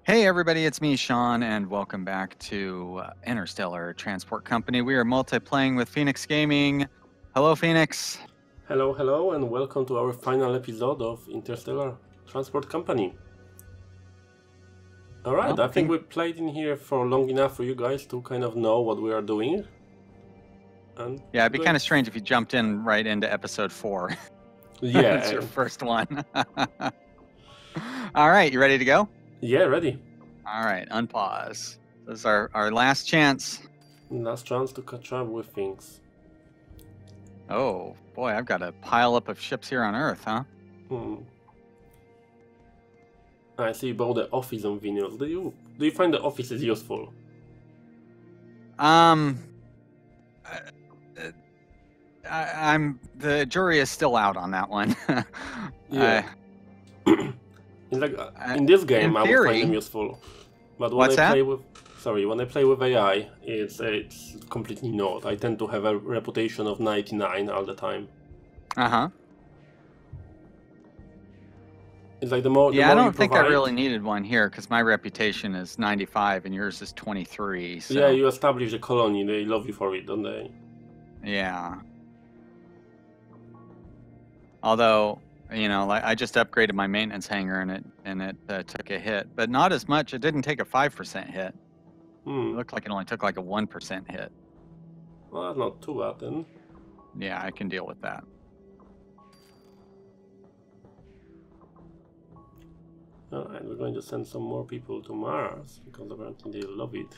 Hey everybody, it's me, Sean, and welcome back to Interstellar Transport Company. We are multi-playing with Feniks Gaming. Hello, Phoenix. Hello, hello, and welcome to our final episode of Interstellar Transport Company. Alright, I think we played in here for long enough for you guys to kind of know what we are doing. And yeah, it'd be kind of strange if you jumped in right into episode 4. Yeah. It's your first one. All right, you ready to go? Yeah, ready. All right, unpause. This is our last chance. Last chance to catch up with things. Oh, boy, I've got a pile up of ships here on Earth, huh? I see about the office on Venus. Do you find the office is useful? The jury is still out on that one. Yeah. It's like in this game, I would find them useful, but when when I play with AI, it's completely not. I tend to have a reputation of 99 all the time. It's like the more. Yeah, I don't think I really needed one here because my reputation is 95 and yours is 23. So. Yeah, you establish a colony. They love you for it, don't they? Yeah. Although, you know, like I just upgraded my maintenance hangar and it took a hit, but not as much. It didn't take a 5% hit. It looked like it only took like a 1% hit. Well, that's not too bad then. Yeah, I can deal with that. Alright, we're going to send some more people to Mars because apparently they love it.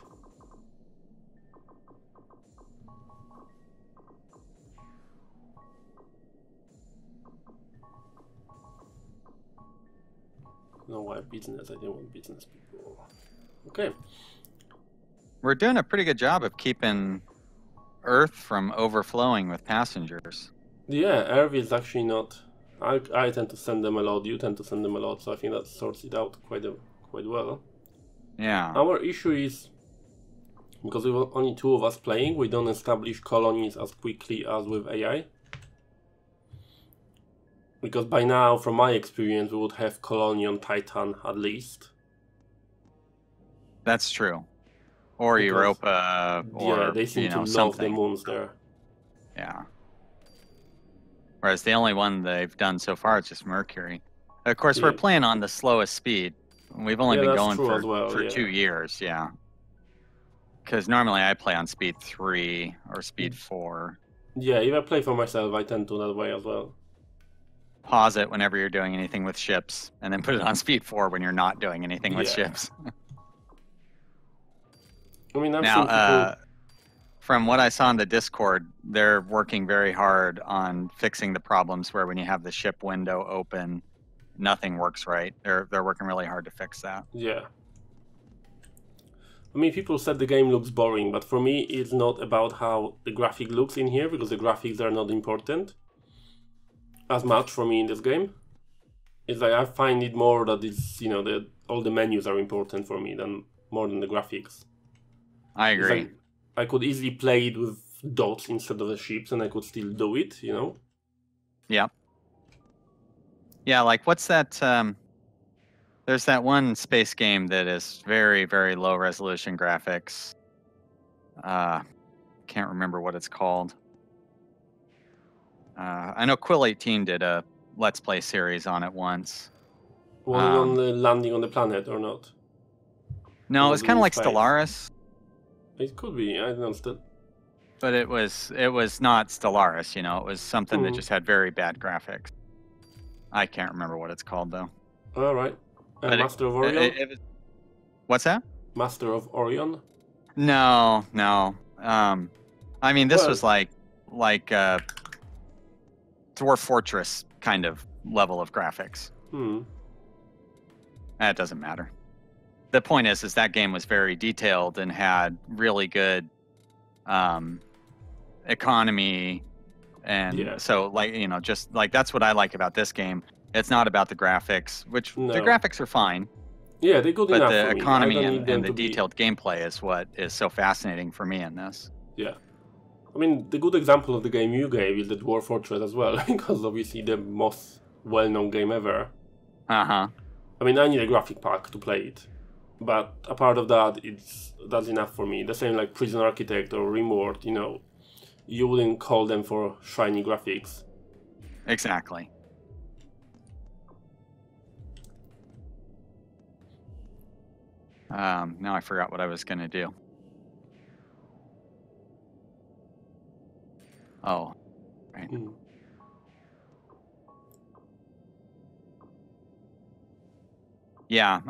No, why business? I didn't want business people. Okay. We're doing a pretty good job of keeping Earth from overflowing with passengers. Yeah, Earth is actually not. I tend to send them a lot. You tend to send them a lot, so I think that sorts it out quite well. Yeah. Our issue is because we were only two of us playing, we don't establish colonies as quickly as with AI. Because by now, from my experience, we would have colony on Titan at least. That's true. Or because, Europa, or yeah, they seem to love the moons there. Yeah. Whereas the only one they've done so far is just Mercury. Of course, we're playing on the slowest speed. We've only been going for 2 years, yeah. Because normally I play on speed 3 or speed 4. Yeah, if I play for myself, I tend to that way as well. Pause it whenever you're doing anything with ships, and then put it on speed 4 when you're not doing anything with ships. I mean, I've seen people... From what I saw in the Discord, they're working very hard on fixing the problems where when you have the ship window open, nothing works right. They're working really hard to fix that. Yeah. I mean, people said the game looks boring, but for me, it's not about how the graphic looks in here, because the graphics are not important as much for me in this game. It's like I find it more that it's, you know, all the menus are important for me more than the graphics. I agree. Like, I could easily play it with dots instead of the ships, and I could still do it, you know? Yeah. Yeah, like what's that? There's that one space game that is very, very low resolution graphics. Can't remember what it's called. I know Quill 18 did a Let's Play series on it once. Was it on the landing on the planet or not? No, it was kind of like Stellaris. It could be, I don't know. But it was not Stellaris, you know. It was something that just had very bad graphics. I can't remember what it's called though. All right. Master of Orion. What's that? Master of Orion. No. I mean, this was like Dwarf Fortress kind of level of graphics. That doesn't matter. The point is that game was very detailed and had really good economy, and so like, you know, just like that's what I like about this game. It's not about the graphics, which the graphics are fine. Yeah, they're good enough. But the economy and the detailed gameplay is what is so fascinating for me in this. Yeah. I mean, the good example of the game you gave is the Dwarf Fortress as well, because obviously the most well-known game ever. I mean, I need a graphic pack to play it. But apart of that, that's enough for me. The same like Prison Architect or Rimworld, you know, you wouldn't call them for shiny graphics. Exactly. Now I forgot what I was going to do. Oh, right. Yeah,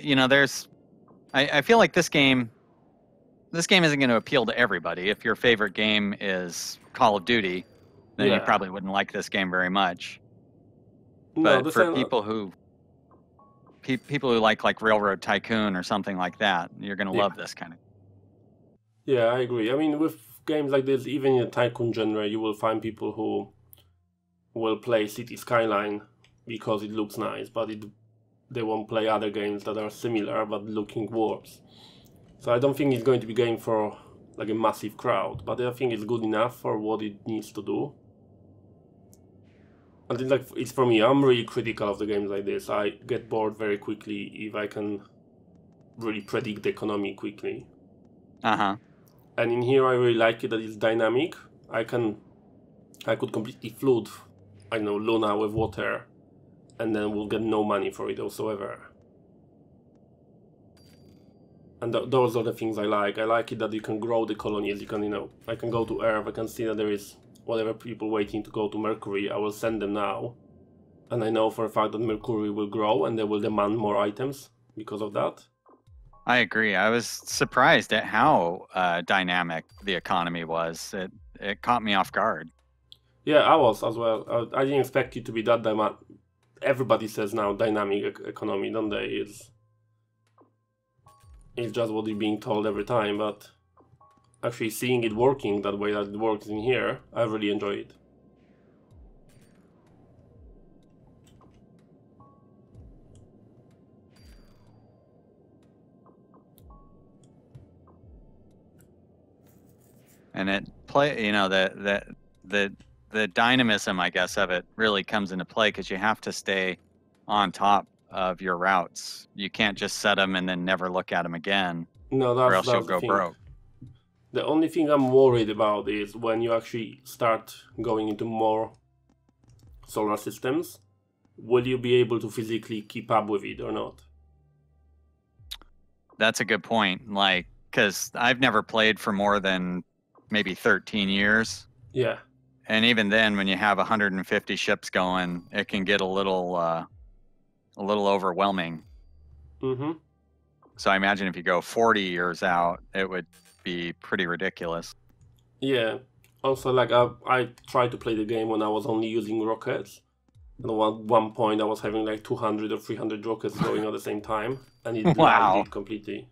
you know, I feel like this game isn't going to appeal to everybody. If your favorite game is Call of Duty, then you probably wouldn't like this game very much. No, but for people who like Railroad Tycoon or something like that, you're going to love this kind of. Yeah, I agree. I mean, with games like this, even in the tycoon genre, you will find people who will play City Skyline because it looks nice, but they won't play other games that are similar but looking worse. So I don't think it's going to be a game for like a massive crowd, but I think it's good enough for what it needs to do. And it's for me, I'm really critical of the games like this. I get bored very quickly if I can really predict the economy quickly. Uh-huh. And in here I really like it that it's dynamic. I could completely flood, I know, Luna with water, and then we'll get no money for it whatsoever. And those are the things I like. I like it that you can grow the colonies. You can, you know, I can go to Earth. I can see that there is whatever people waiting to go to Mercury. I will send them now, and I know for a fact that Mercury will grow and they will demand more items because of that. I agree. I was surprised at how dynamic the economy was. It caught me off guard. Yeah, I was as well. I didn't expect it to be that dynamic. Everybody says now dynamic economy, don't they? It's just what you're being told every time, but actually seeing it working that way that it works in here, I really enjoy it. And you know, the dynamism, I guess, of it really comes into play because you have to stay on top of your routes. You can't just set them and then never look at them again. No, or else you'll go broke. The only thing I'm worried about is when you actually start going into more solar systems, will you be able to physically keep up with it or not? That's a good point. Like, because I've never played for more than maybe 13 years. Yeah. And even then, when you have 150 ships going, it can get a little overwhelming. Mm-hmm. So I imagine if you go 40 years out, it would be pretty ridiculous. Yeah. Also, like I tried to play the game when I was only using rockets. And at one point, I was having like 200 or 300 rockets going at the same time, and it lagged it completely.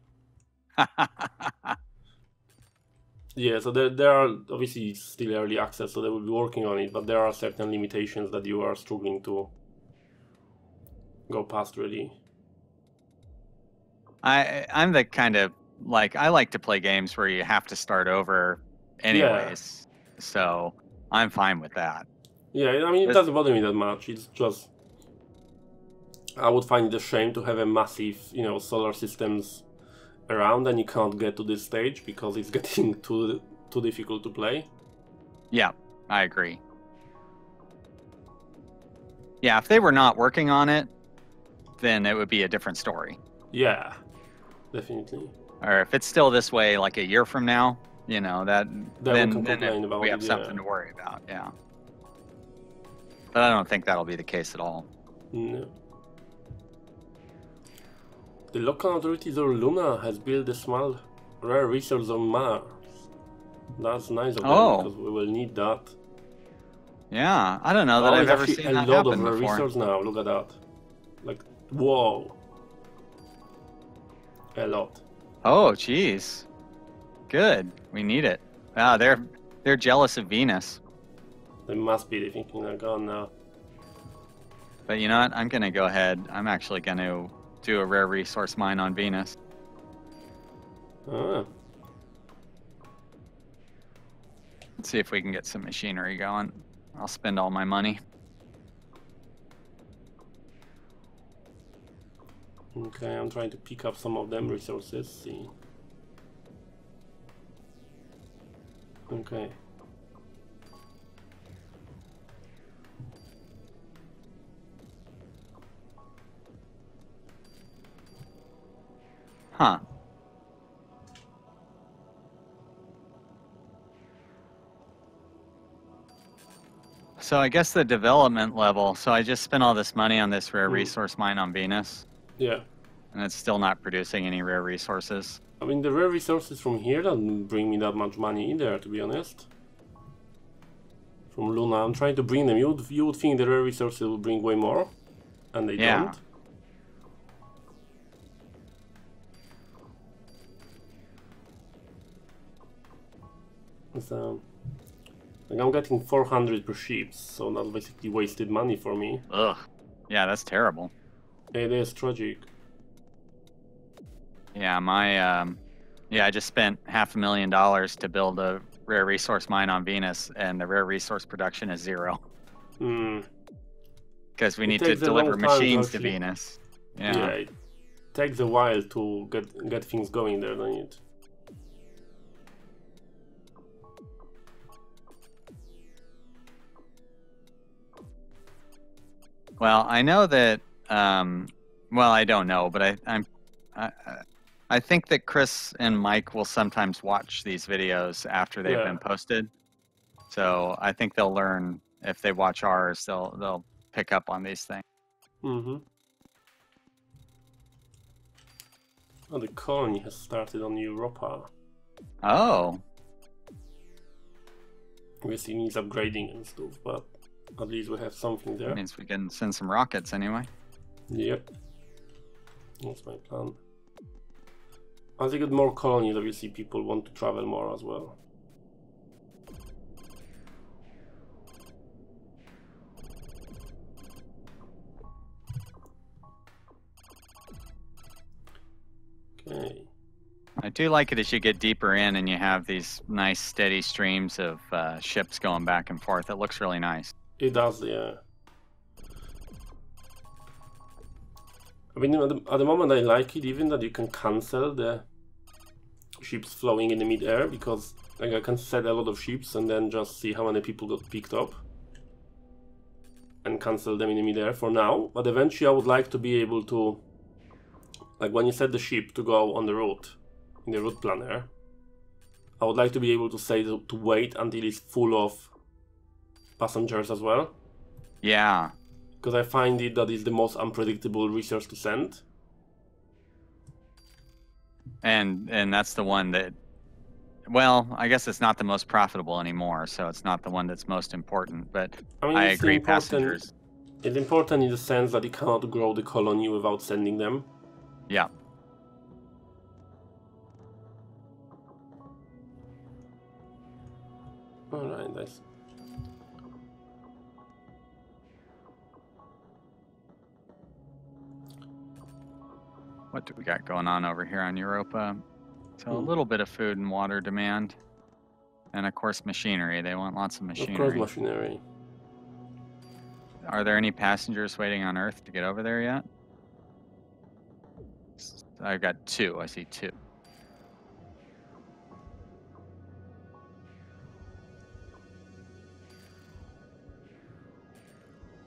Yeah, so there are obviously still early access, so they will be working on it, but there are certain limitations that you are struggling to go past, really. I'm the kind of, like, I like to play games where you have to start over anyways, so I'm fine with that. Yeah, I mean, it doesn't bother me that much. It's just, I would find it a shame to have a massive, you know, solar systems around and you can't get to this stage because it's getting too difficult to play. Yeah, I agree. Yeah, if they were not working on it, then it would be a different story. Yeah, definitely. Or if it's still this way like a year from now, you know, then we have something to worry about, yeah. But I don't think that'll be the case at all. No. The local authorities of Luna has built a small rare resource on Mars. That's nice of them because we will need that. Yeah, I don't know that I've ever seen that happen before. A lot of rare resource now. Look at that. Like, whoa. A lot. Oh, jeez. Good. We need it. Wow, they're jealous of Venus. They must be thinking like, oh no. But you know what? I'm gonna go ahead. I'm actually gonna do a rare resource mine on Venus. Ah. Let's see if we can get some machinery going. I'll spend all my money. Okay, I'm trying to pick up some of them resources. See. Okay. Huh. So I guess the development level, so I just spent all this money on this rare resource mine on Venus. Yeah. And it's still not producing any rare resources. I mean, the rare resources from here don't bring me that much money either, to be honest. From Luna, I'm trying to bring them. You would think the rare resources will bring way more, and they don't. So, like I'm getting 400 per ship, so that's basically wasted money for me. Ugh. Yeah, that's terrible. It is tragic. Yeah, I just spent $500,000 to build a rare resource mine on Venus, and the rare resource production is 0. Because we need to deliver machines to Venus. Yeah, it takes a while to get things going there, doesn't it? Well, I know that. Well, I don't know, but I think that Chris and Mike will sometimes watch these videos after they've been posted. So I think they'll learn if they watch ours. They'll pick up on these things. Oh, the colony has started on Europa. Oh. Obviously, it needs upgrading and stuff, but at least we have something there. That means we can send some rockets anyway. Yep. That's my plan. As they get more colonies, obviously people want to travel more as well. Okay. I do like it as you get deeper in and you have these nice steady streams of ships going back and forth. It looks really nice. It does, yeah. I mean, at the moment I like it even that you can cancel the ships flowing in the mid-air, because like I can set a lot of ships and then just see how many people got picked up and cancel them in the mid-air for now. But eventually I would like to be able to, like when you set the ship to go on the route, in the route planner, I would like to be able to say to wait until it's full of passengers as well. Yeah. Because I find that is the most unpredictable resource to send. And that's the one that, well, I guess it's not the most profitable anymore, so it's not the one that's most important, but I mean, I agree, passengers. It's important in the sense that you cannot grow the colony without sending them. Yeah. Alright, nice. What do we got going on over here on Europa? So a little bit of food and water demand. And of course machinery. They want lots of machinery. Of course machinery. Are there any passengers waiting on Earth to get over there yet? I've got 2. I see 2.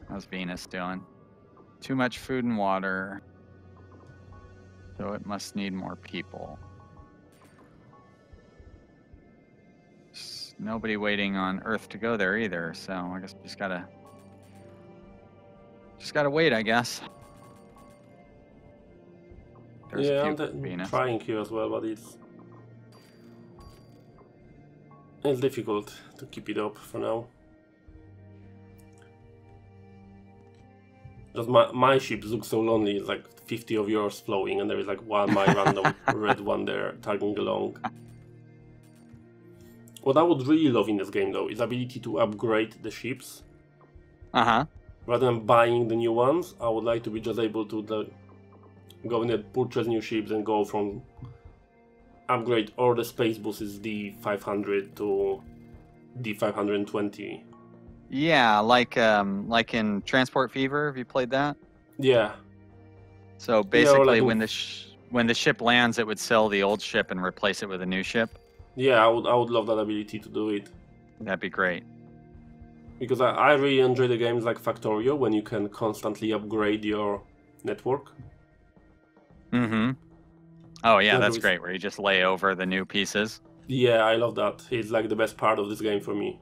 How's Venus doing? Too much food and water. So it must need more people. There's nobody waiting on Earth to go there either, so I guess we just gotta wait, I guess. There's I'm trying here as well, but it's difficult to keep it up for now. Just my ships look so lonely. It's like 50 of yours flowing, and there is like one my random red one there tagging along. What I would really love in this game, though, is the ability to upgrade the ships. Rather than buying the new ones, I would like to be just able to go in and purchase new ships and go from upgrade all the space buses D500 to D520. Yeah, like in Transport Fever. Have you played that? Yeah. So basically, when the ship lands, it would sell the old ship and replace it with a new ship. Yeah, I would love that ability to do it. That'd be great. Because I really enjoy the games like Factorio when you can constantly upgrade your network. Mm-hmm. Oh yeah, that's great. Where you just lay over the new pieces. Yeah, I love that. It's like the best part of this game for me.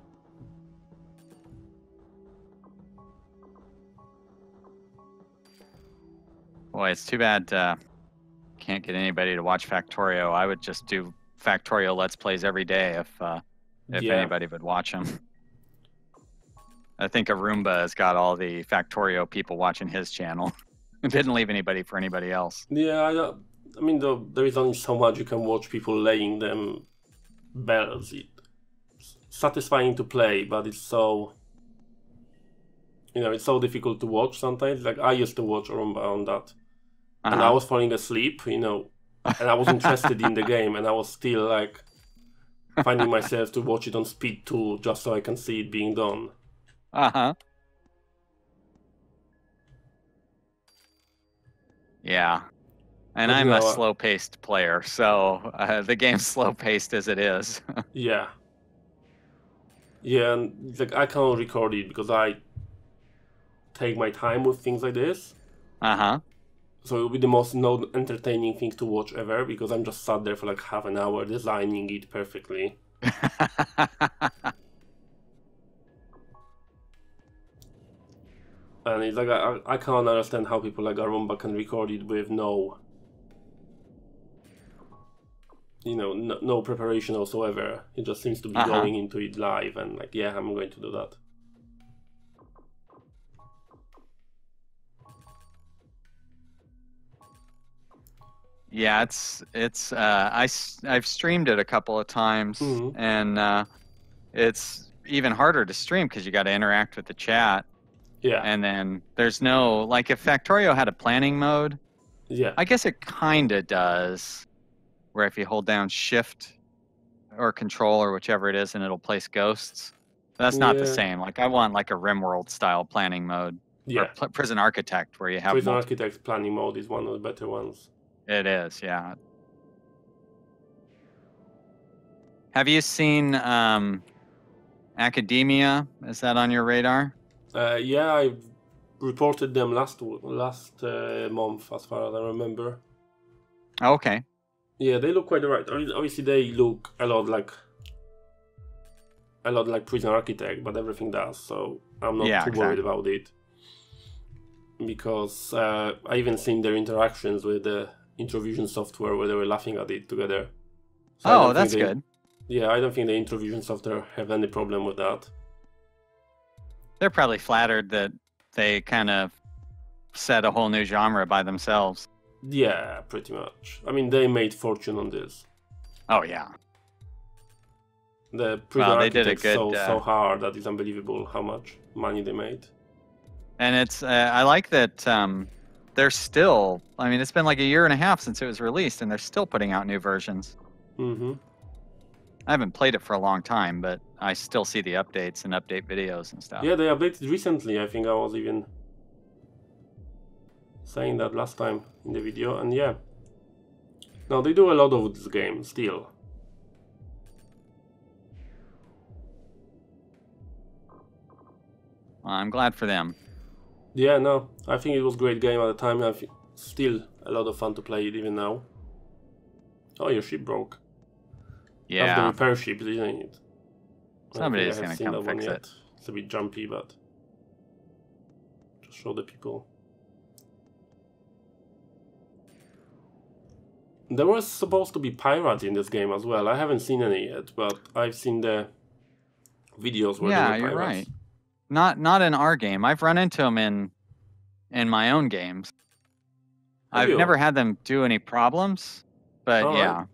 Boy, it's too bad can't get anybody to watch Factorio. I would just do Factorio Let's Plays every day if anybody would watch them. I think Arumba has got all the Factorio people watching his channel. Didn't leave anybody for anybody else. Yeah, I mean, there is only so much you can watch people laying them bells. It's satisfying to play, but it's so... it's so difficult to watch sometimes. Like, I used to watch Arumba on that. And I was falling asleep, and I was interested in the game, and I was still, like, finding myself to watch it on speed 2 just so I can see it being done. Yeah. And I'm a slow-paced player, so the game's slow-paced as it is. Yeah. Yeah, and like, I can't record it because I take my time with things like this. So it will be the most entertaining thing to watch ever, because I'm just sat there for like half an hour designing it perfectly. And it's like, I can't understand how people like Arumba can record it with no preparation whatsoever. It just seems to be going into it live, and like, yeah, I'm going to do that. Yeah, I've streamed it a couple of times, and it's even harder to stream because you got to interact with the chat. Yeah. And then there's no, like, if Factorio had a planning mode, I guess it kind of does, where if you hold down Shift or Control or whichever it is, and it'll place ghosts. That's not the same. Like, I want like a RimWorld style planning mode. Yeah. Or Prison Architect, where you have Prison Architect planning mode is one of the better ones. It is, yeah. Have you seen Academia? Is that on your radar? Yeah, I reported them last month, as far as I remember. Okay. Yeah, they look quite alright. I mean, obviously they look a lot like Prison Architect, but everything does, so I'm not too worried about it. Because I even seen their interactions with the Introvision software where they were laughing at it together. So that's good. Yeah, I don't think the Introvision software have any problem with that. They're probably flattered that they kind of set a whole new genre by themselves. Yeah, pretty much. I mean, they made fortune on this. Oh, yeah. The Prison Architect so hard that it's unbelievable how much money they made. And it's, I like that they're still, I mean, it's been like a year and a half since it was released, and they're still putting out new versions. I haven't played it for a long time, but I still see the updates and update videos and stuff. Yeah, they updated recently. I think I was even saying that last time in the video, and yeah. No, they do a lot of this game still. Well, I'm glad for them. Yeah, no, I think it was a great game at the time. I think still a lot of fun to play it even now. Oh, your ship broke. Yeah. That's the repair ship, isn't it? Somebody's gonna come fix it. It's a bit jumpy, but just show the people. There was supposed to be pirates in this game as well. I haven't seen any yet, but I've seen the videos where there were pirates. Yeah, you're right. Not in our game. I've run into them in my own games. I've never had them do any problems, but yeah.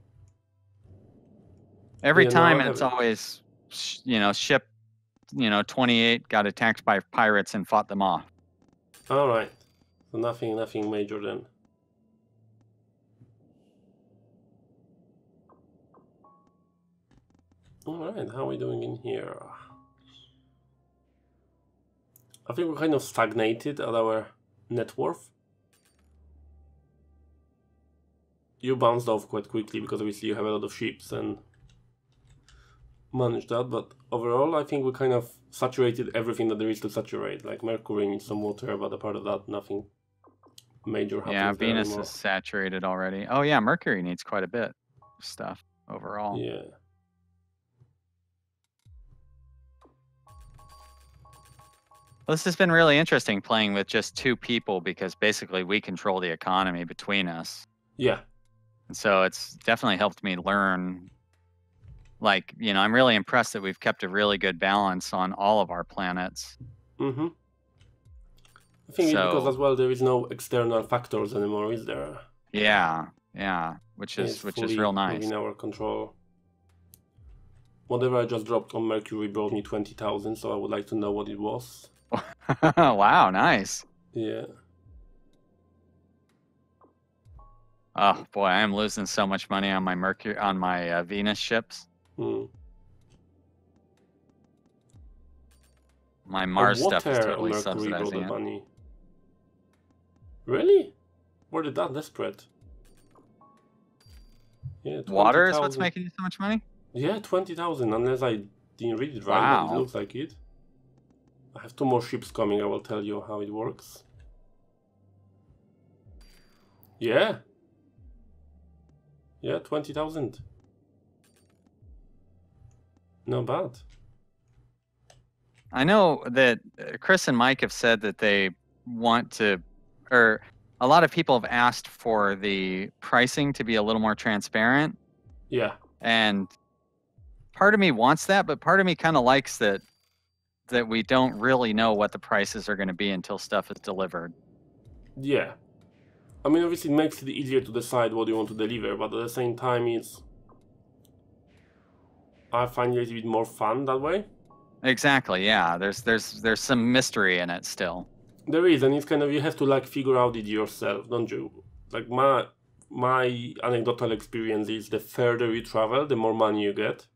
Every time it's always, ship, 28 got attacked by pirates and fought them off. All right. So nothing major then. All right. How are we doing in here? I think we're kind of stagnated at our net worth. you bounced off quite quickly because obviously you have a lot of ships and managed that. But overall, I think we kind of saturated everything that there is to saturate. Like Mercury needs some water, but apart of that, nothing major happens. Yeah, Venus is saturated already. Oh yeah, Mercury needs quite a bit of stuff overall. Yeah. Well, this has been really interesting playing with just 2 people because basically we control the economy between us. Yeah. And so it's definitely helped me learn. Like, you know, I'm really impressed that we've kept a really good balance on all of our planets. Mm-hmm. I think it's because as well there is no external factors anymore, is there? Yeah, which is real nice. In our control. Whatever I just dropped on Mercury brought me 20,000, so I would like to know what it was. Wow, nice. Yeah. Oh boy, I am losing so much money on my Venus ships. My Mars stuff is totally subsidizing it. Money. Really? Where did that spread? Yeah, water is what's making you so much money? Yeah, 20,000, unless I didn't read it right, wow. But it looks like it. I have 2 more ships coming, I will tell you how it works. Yeah. Yeah, 20,000. Not bad. I know that Chris and Mike have said that they want to, or a lot of people have asked for the pricing to be a little more transparent. Yeah. And part of me wants that, but part of me kind of likes that we don't really know what the prices are going to be until stuff is delivered. Yeah. I mean, obviously it makes it easier to decide what you want to deliver, but at the same time I find it a bit more fun that way. Exactly, yeah. There's some mystery in it still. There is, and it's kind of, you have to like figure out it yourself, don't you? Like my anecdotal experience is the further you travel, the more money you get.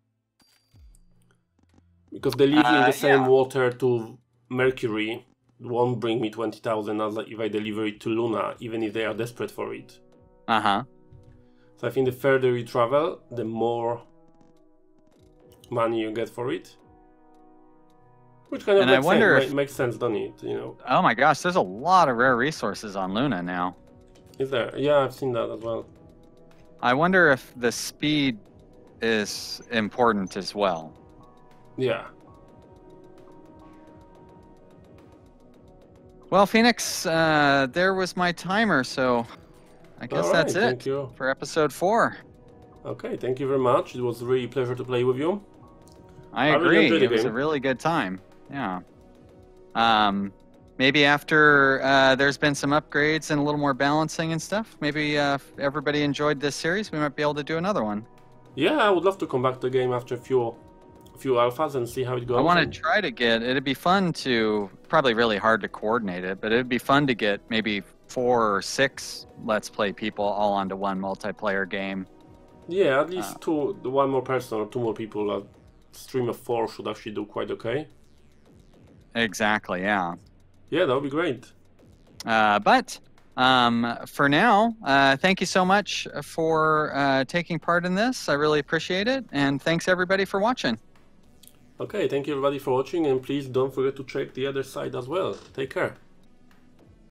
Because delivering the same water to Mercury won't bring me 20,000 as if I deliver it to Luna, even if they are desperate for it. So I think the further you travel, the more money you get for it. Which kind of makes sense, doesn't it? You know. Oh my gosh, there's a lot of rare resources on Luna now. Is there? Yeah, I've seen that as well. I wonder if the speed is important as well. Yeah. Well, Feniks, there was my timer, so I guess that's it for episode 4. Okay, thank you very much. It was really a pleasure to play with you. I agree. It was a really good time. Yeah. Maybe after there's been some upgrades and a little more balancing and stuff, maybe if everybody enjoyed this series, we might be able to do another one. Yeah, I would love to come back to the game after a few alphas and see how it goes. I want to try to it'd be fun to, probably really hard to coordinate it, but it'd be fun to get maybe 4 or 6 Let's Play people all onto one multiplayer game. Yeah, at least 1 more person or 2 more people. A stream of 4 should actually do quite okay. Exactly, yeah. Yeah, that would be great. But for now, thank you so much for taking part in this. I really appreciate it, and thanks everybody for watching. Okay, thank you everybody for watching, and please don't forget to check the other side as well. Take care.